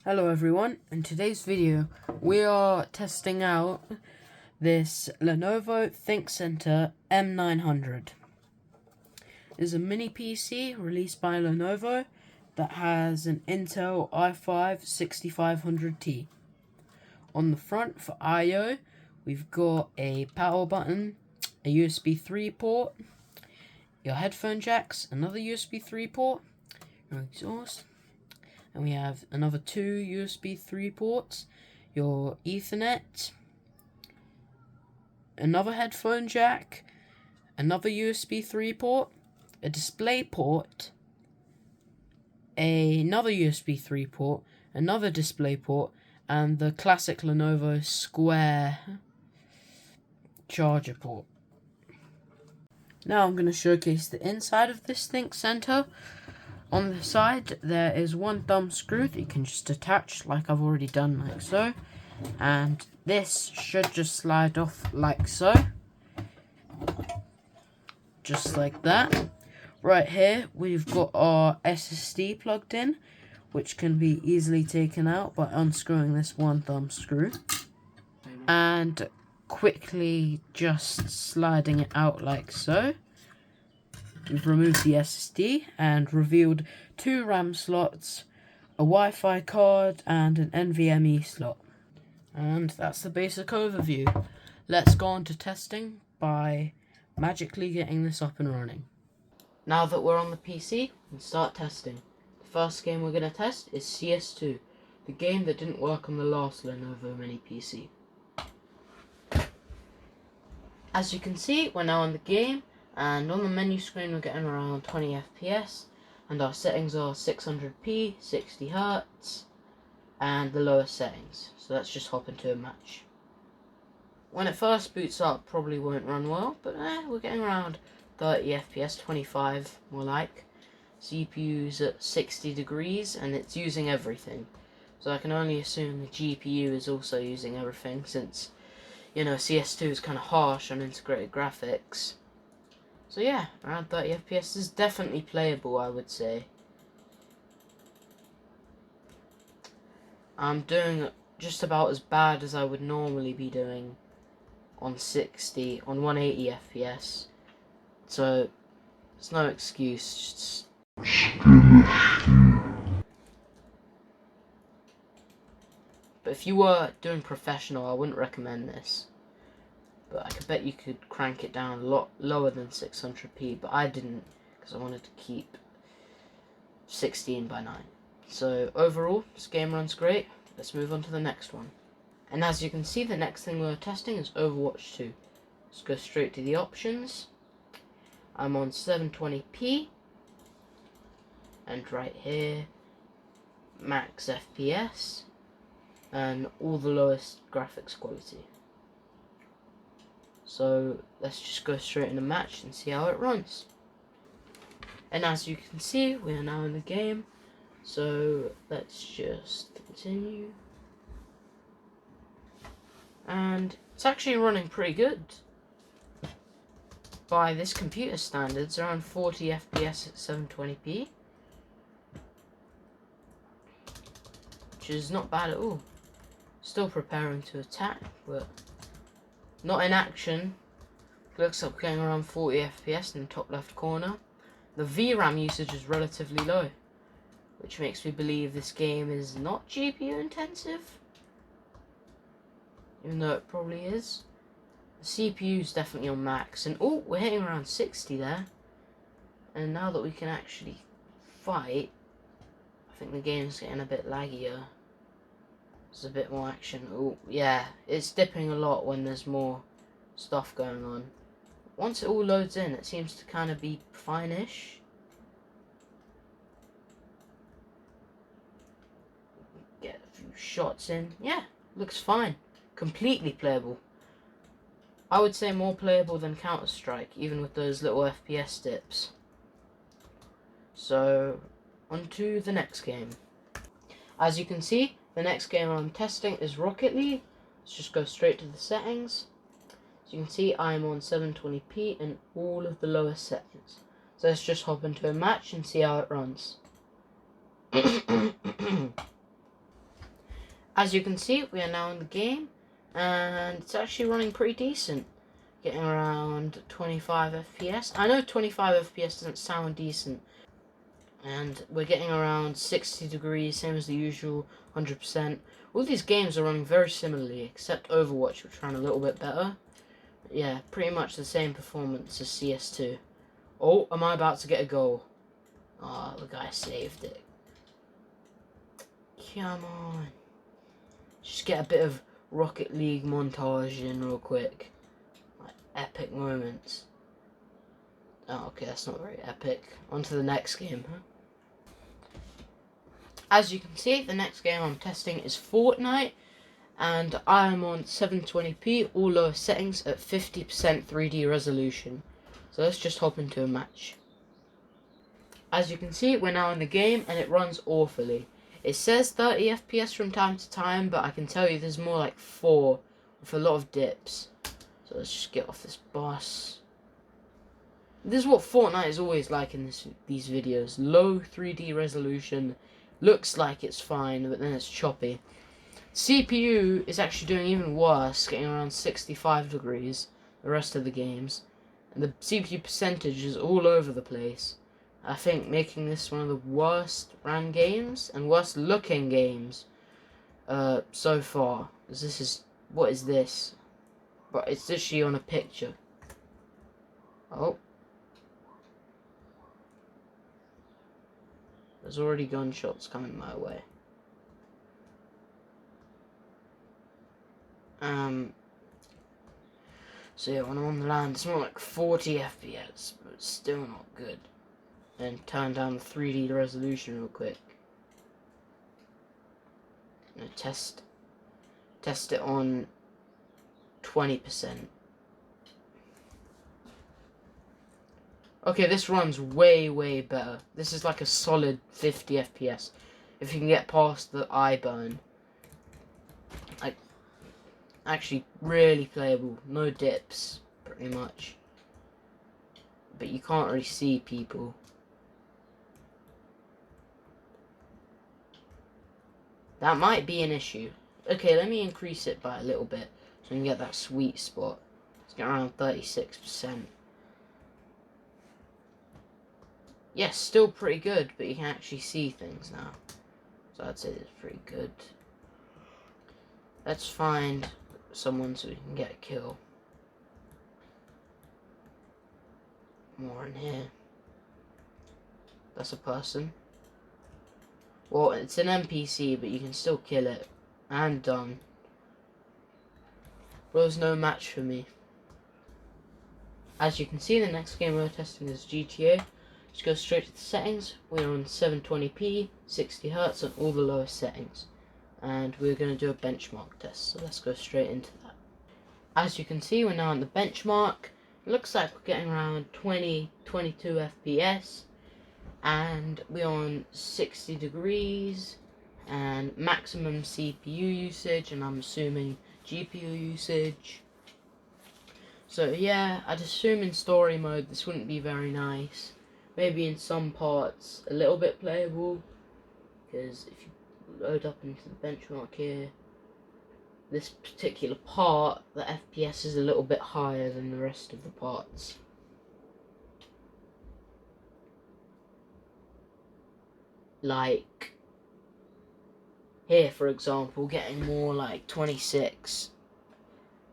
Hello everyone, in today's video we are testing out this Lenovo ThinkCentre M900. It's a mini PC released by Lenovo that has an Intel i5 6500T. On the front for I/O we've got a power button, a USB 3 port, your headphone jacks, another USB 3 port, your exhaust, and we have another 2 USB 3 ports, your Ethernet, another headphone jack, another USB 3 port, a display port, another USB 3 port, another display port, and the classic Lenovo square charger port. Now I'm going to showcase the inside of this ThinkCentre. On the side there is one thumb screw that you can just attach like I've already done, like so, and this should just slide off like so, just like that. Right here we've got our SSD plugged in, which can be easily taken out by unscrewing this one thumb screw and quickly just sliding it out like so. We've removed the SSD and revealed 2 RAM slots, a Wi-Fi card, and an NVMe slot. And that's the basic overview. Let's go on to testing by magically getting this up and running. Now that we're on the PC, we can start testing. The first game we're going to test is CS2, the game that didn't work on the last Lenovo mini PC. As you can see, we're now on the game, and on the menu screen we're getting around 20 FPS, and our settings are 600p, 60Hz, and the lowest settings. So let's just hop into a match. When it first boots up, probably won't run well, but we're getting around 30 FPS, 25 more like. CPU's at 60 degrees, and it's using everything. So I can only assume the GPU is also using everything, since, you know, CS2 is kind of harsh on integrated graphics. So yeah, around 30 FPS is definitely playable, I would say. I'm doing just about as bad as I would normally be doing on 180 FPS. So, it's no excuse. But if you were doing professional, I wouldn't recommend this. But I could bet you could crank it down a lot lower than 600p, but I didn't, because I wanted to keep 16 by 9. So overall, this game runs great. Let's move on to the next one. And as you can see, the next thing we're testing is Overwatch 2. Let's go straight to the options. I'm on 720p, and right here, max FPS, and all the lowest graphics quality. So let's just go straight in the match and see how it runs. And as you can see, we are now in the game. So let's just continue. And it's actually running pretty good. By this computer standards, around 40 FPS at 720p. Which is not bad at all. Still preparing to attack, but not in action. Looks like we're getting around 40 FPS in the top left corner. The VRAM usage is relatively low, which makes me believe this game is not GPU intensive, even though it probably is. The CPU is definitely on max, and oh, we're hitting around 60 there. And now that we can actually fight, I think the game's getting a bit laggier. There's a bit more action. Oh, yeah, it's dipping a lot when there's more stuff going on. Once it all loads in, it seems to kind of be fine-ish. Get a few shots in. Yeah, looks fine. Completely playable. I would say more playable than Counter-Strike, even with those little FPS dips. So, on to the next game. As you can see, the next game I'm testing is Rocket League. Let's just go straight to the settings. As you can see, I'm on 720p and all of the lowest settings. So let's just hop into a match and see how it runs. As you can see, we are now in the game, and it's actually running pretty decent. Getting around 25 FPS. I know 25 FPS doesn't sound decent. And we're getting around 60 degrees, same as the usual, 100%. All these games are running very similarly, except Overwatch, which ran a little bit better. But yeah, pretty much the same performance as CS2. Oh, am I about to get a goal? Oh, the guy saved it. Come on. Just get a bit of Rocket League montage in real quick. Like, epic moments. Oh, okay, that's not very epic. On to the next game, huh? As you can see, the next game I'm testing is Fortnite, and I am on 720p, all lower settings at 50% 3D resolution. So let's just hop into a match. As you can see, we're now in the game, and it runs awfully. It says 30 FPS from time to time, but I can tell you there's more like 4, with a lot of dips. So let's just get off this bus. This is what Fortnite is always like in these videos. Low 3D resolution. Looks like it's fine, but then it's choppy. CPU is actually doing even worse, getting around 65 degrees the rest of the games. And the CPU percentage is all over the place. I think making this one of the worst ran games and worst looking games so far. This is, what is this? But it's literally on a picture. Oh. There's already gunshots coming my way. So yeah, when I'm on the land, it's more like 40 FPS, but it's still not good. And turn down the 3D resolution real quick. And test it on 20%. Okay, this runs way better. This is like a solid 50 FPS. If you can get past the eye burn. Like, actually really playable. No dips, pretty much. But you can't really see people. That might be an issue. Okay, let me increase it by a little bit so we can get that sweet spot. Let's get around 36%. Yes, still pretty good, but you can actually see things now. So I'd say it's pretty good. Let's find someone so we can get a kill. More in here. That's a person. Well, it's an NPC, but you can still kill it. And done. Well, there's no match for me. As you can see, the next game we're testing is GTA. Just go straight to the settings. We're on 720p, 60Hz, and all the lowest settings. And we're going to do a benchmark test. So let's go straight into that. As you can see, we're now on the benchmark. It looks like we're getting around 22 FPS. And we're on 60 degrees. And maximum CPU usage. And I'm assuming GPU usage. So yeah, I'd assume in story mode this wouldn't be very nice. Maybe in some parts a little bit playable, because if you load up into the benchmark here, this particular part, the FPS is a little bit higher than the rest of the parts. Like here, for example, getting more like 26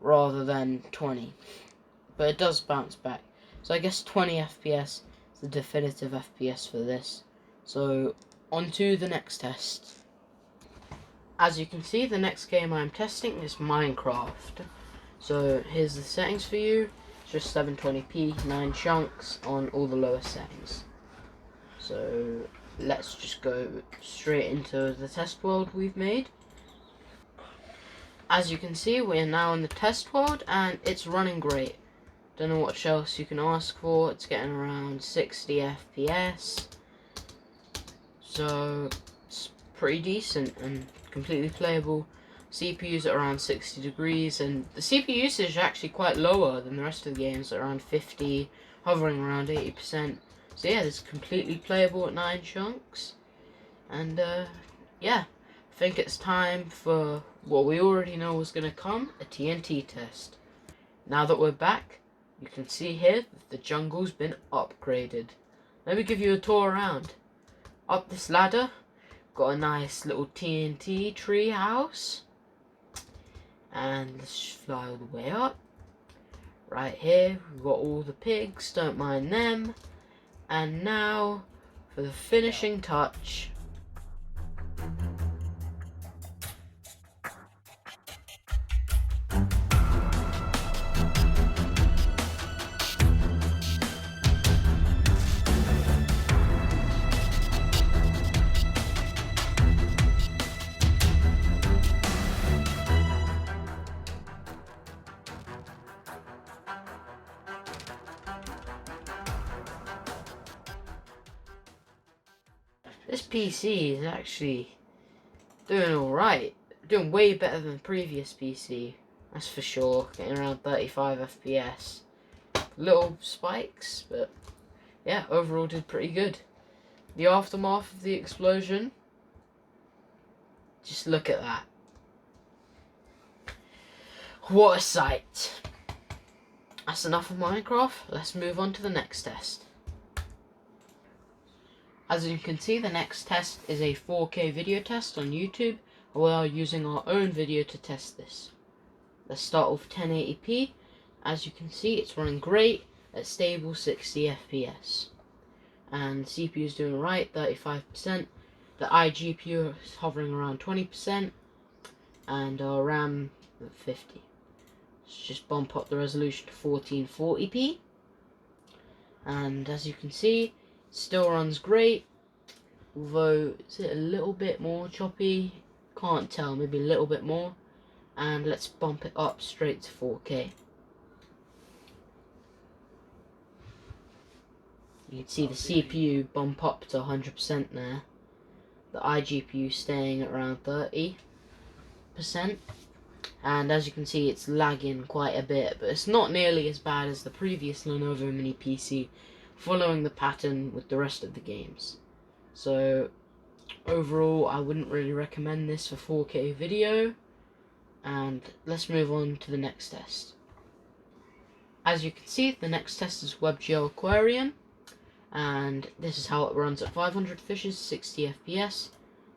rather than 20, but it does bounce back. So I guess 20 FPS is the definitive FPS for this. So on to the next test. As you can see, the next game I'm testing is Minecraft. So here's the settings for you. It's just 720p, 9 chunks on all the lower settings. So let's just go straight into the test world we've made. As you can see, we're now in the test world and it's running great. Don't know what else you can ask for. It's getting around 60 FPS. So it's pretty decent and completely playable. CPU's at around 60 degrees, and the CPU usage is actually quite lower than the rest of the games, at around 50, hovering around 80%. So yeah, it's completely playable at 9 chunks. And yeah, think it's time for what we already know was going to come, a TNT test. Now that we're back, you can see here that the jungle's been upgraded. Let me give you a tour around. Up this ladder, got a nice little TNT tree house. And let's just fly all the way up. Right here, we've got all the pigs, don't mind them. And now, for the finishing touch. This PC is actually doing alright. Doing way better than the previous PC. That's for sure. Getting around 35 FPS. Little spikes, but yeah, overall did pretty good. The aftermath of the explosion. Just look at that. What a sight. That's enough of Minecraft. Let's move on to the next test. As you can see, the next test is a 4K video test on YouTube. We are using our own video to test this. Let's start with 1080p. As you can see, it's running great at stable 60 FPS. And the CPU is doing right, 35%. The iGPU is hovering around 20%. And our RAM at 50. Let's just bump up the resolution to 1440p. And as you can see, still runs great, although is it a little bit more choppy? Can't tell, maybe a little bit more. And let's bump it up straight to 4K. You can see the CPU bump up to 100% there. The iGPU staying at around 30%. And as you can see, it's lagging quite a bit, but it's not nearly as bad as the previous Lenovo Mini PC, following the pattern with the rest of the games. So overall, I wouldn't really recommend this for 4K video. And let's move on to the next test. As you can see, the next test is WebGL Aquarium, and this is how it runs at 500 fishes, 60 FPS,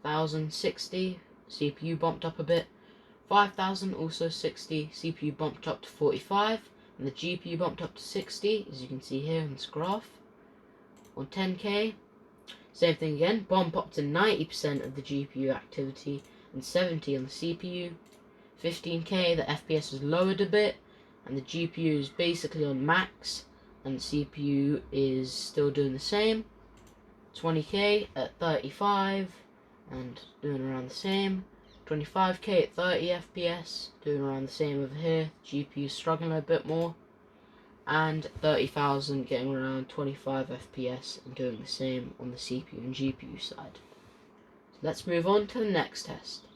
1060, CPU bumped up a bit, 5000 also 60, CPU bumped up to 45, and the GPU bumped up to 60, as you can see here in this graph. On 10K, same thing again, bump up to 90% of the GPU activity and 70 on the CPU. 15K, the FPS is lowered a bit, and the GPU is basically on max, and the CPU is still doing the same. 20K at 35, and doing around the same. 25K at 30 FPS, doing around the same over here. GPU struggling a bit more. And 30,000 getting around 25 FPS and doing the same on the CPU and GPU side. So let's move on to the next test.